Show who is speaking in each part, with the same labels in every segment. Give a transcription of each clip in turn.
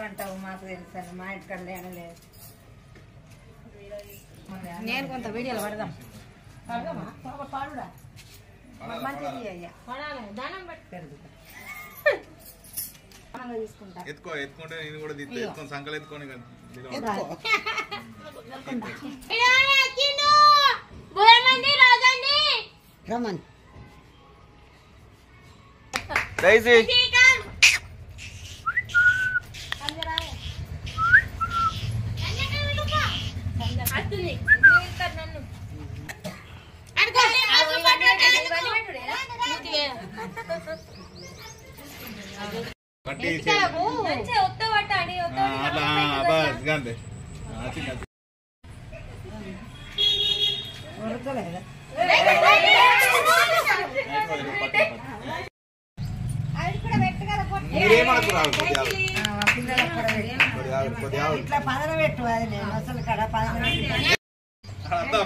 Speaker 1: అంటావు మాకు తెలుసు మా ఇంటికాడ లేనలేదు
Speaker 2: నేను కొంత వీడియోలు పడదాం
Speaker 1: పాడుడా మంచిది అయ్యా
Speaker 2: దానం పెడతారు
Speaker 3: ఎత్తుకుంటే నేను కూడా ఎత్తుకొని సంకలు ఎత్తుకొని
Speaker 1: రమన్ ఇట్లా పదన పెట్టు అది నేను అసలు కడ పదన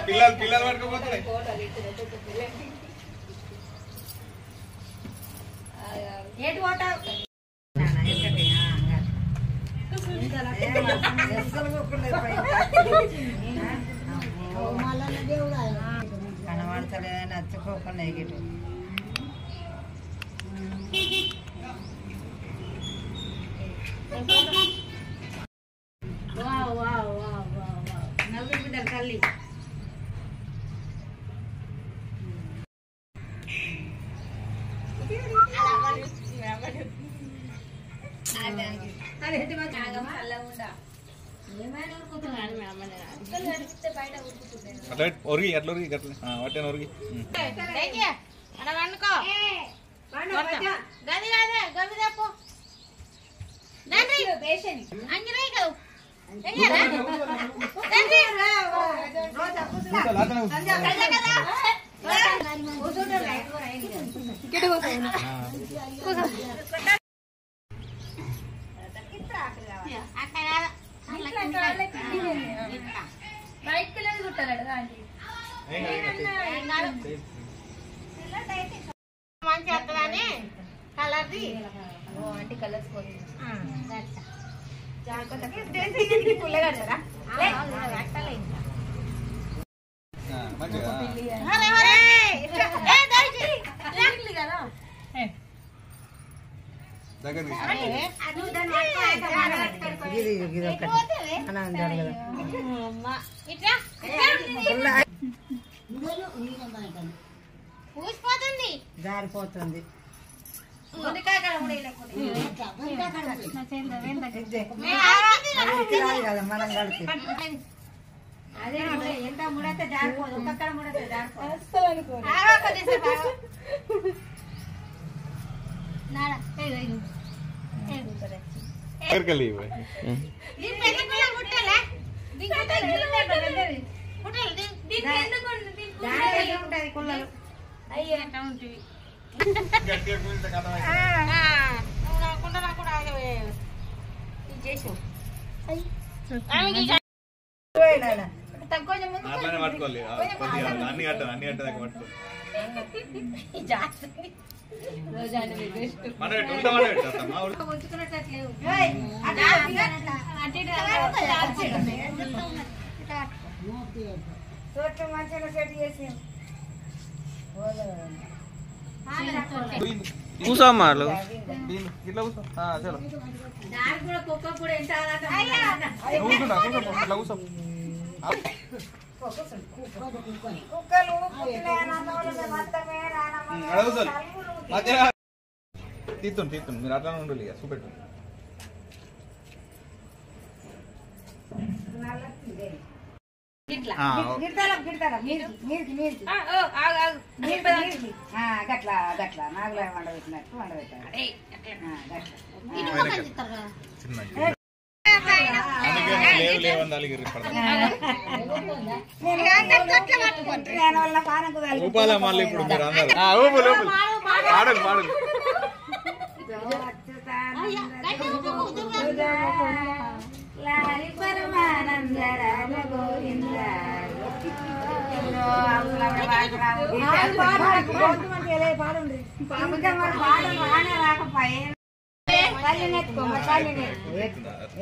Speaker 3: పిల్లలు పిల్లలు పట్టుకోపోతున్నాయి
Speaker 2: ఏటు పోతా
Speaker 1: కనబడతలే నచ్చుకోకుండా ఎగిటి
Speaker 2: నలుగురు బిడ్డలు తల్లి
Speaker 3: అట్లా ఒరిగి అట్లా ఒరిగి అట్లా వాటిని ఒరిగి
Speaker 2: గది కాదే గది తప్పు అంగిరే కదా బయట పిల్లలు కుట్టాలట మంచి వస్తుందని కలర్ది అంటే కలర్స్ పుల్లగడతారా పూసిపోతుంది
Speaker 1: జారిపోతుంది కదా మనం కలిపి
Speaker 2: అదే ఎంత ముడైతే జారిపోదు ఒక్కొక్కడ ముడైతే జారిపోదు
Speaker 3: అట్లానే పట్టుకోవాలి అన్ని కట్టాలి అన్ని కట్టదాకా పట్టుకోవాలి
Speaker 4: కూసో మాలు
Speaker 3: ఇట్లా కూర్చో చలో ఇట్లా కూర్చో తీస్తుంది తీస్తుంది మీరు అట్లా ఉండాలి ఇక చూపెట్టు
Speaker 1: గట్లా గట్లా నాగులా వండబెట్టినట్టు వండబెట్టాలి
Speaker 3: చిన్న ఊపాలా మళ్ళీ ఇప్పుడు మీరు అందరూ పాడలు పాడలు
Speaker 1: పాడండి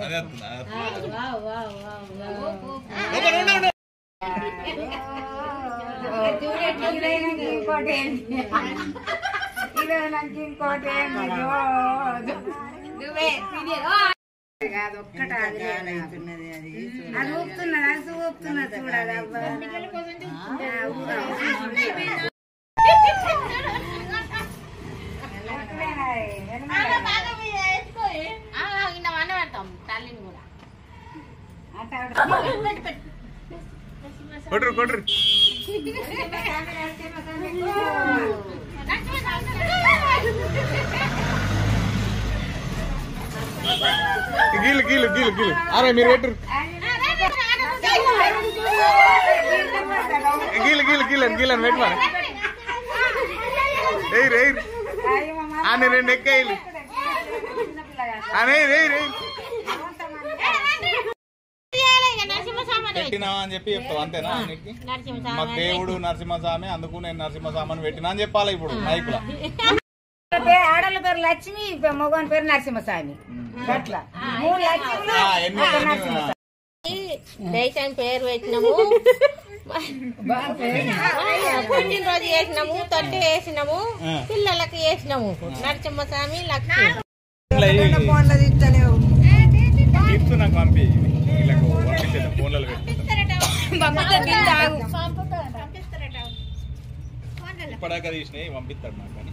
Speaker 3: అదే వస్తుందా?
Speaker 1: ఇంకోటి ఇంకోటి అది ఒక్కట అది ఊపుతున్నది అది ఊపుతున్నది చూడాలి
Speaker 3: కొట్రు కొట్రు గీలు గీలు గీలు గీలు అరే మీరు పెట్టరు గీలు గీలు గీలని గీలని పెట్టమని ఎయిర్ ఎయిర్ అని రెండు ఎక్కాయిలు అని పెట్టినావా అని చెప్పి చెప్తావు అంతేనా అన్నిటికీ మాకు దేవుడు నరసింహస్వామి అందుకు నేను నరసింహస్వామిని పెట్టినా అని చెప్పాలి ఇప్పుడు మైక్ లో
Speaker 1: ఆడల పేరు లక్ష్మి మగవాని పేరు నరసింహస్వామి అట్లా
Speaker 2: దేశం పేరు పెట్టినాము పుట్టినరోజు చేసినాము తొట్టి వేసినాము పిల్లలకి వేసినాము నరసింహస్వామి లక్ష్మి
Speaker 3: నాకు పంపి వీళ్ళకు పంపించేది ఫోన్లలో ఇప్పటిదాకా తీసినాయి పంపిస్తాడు నాకు.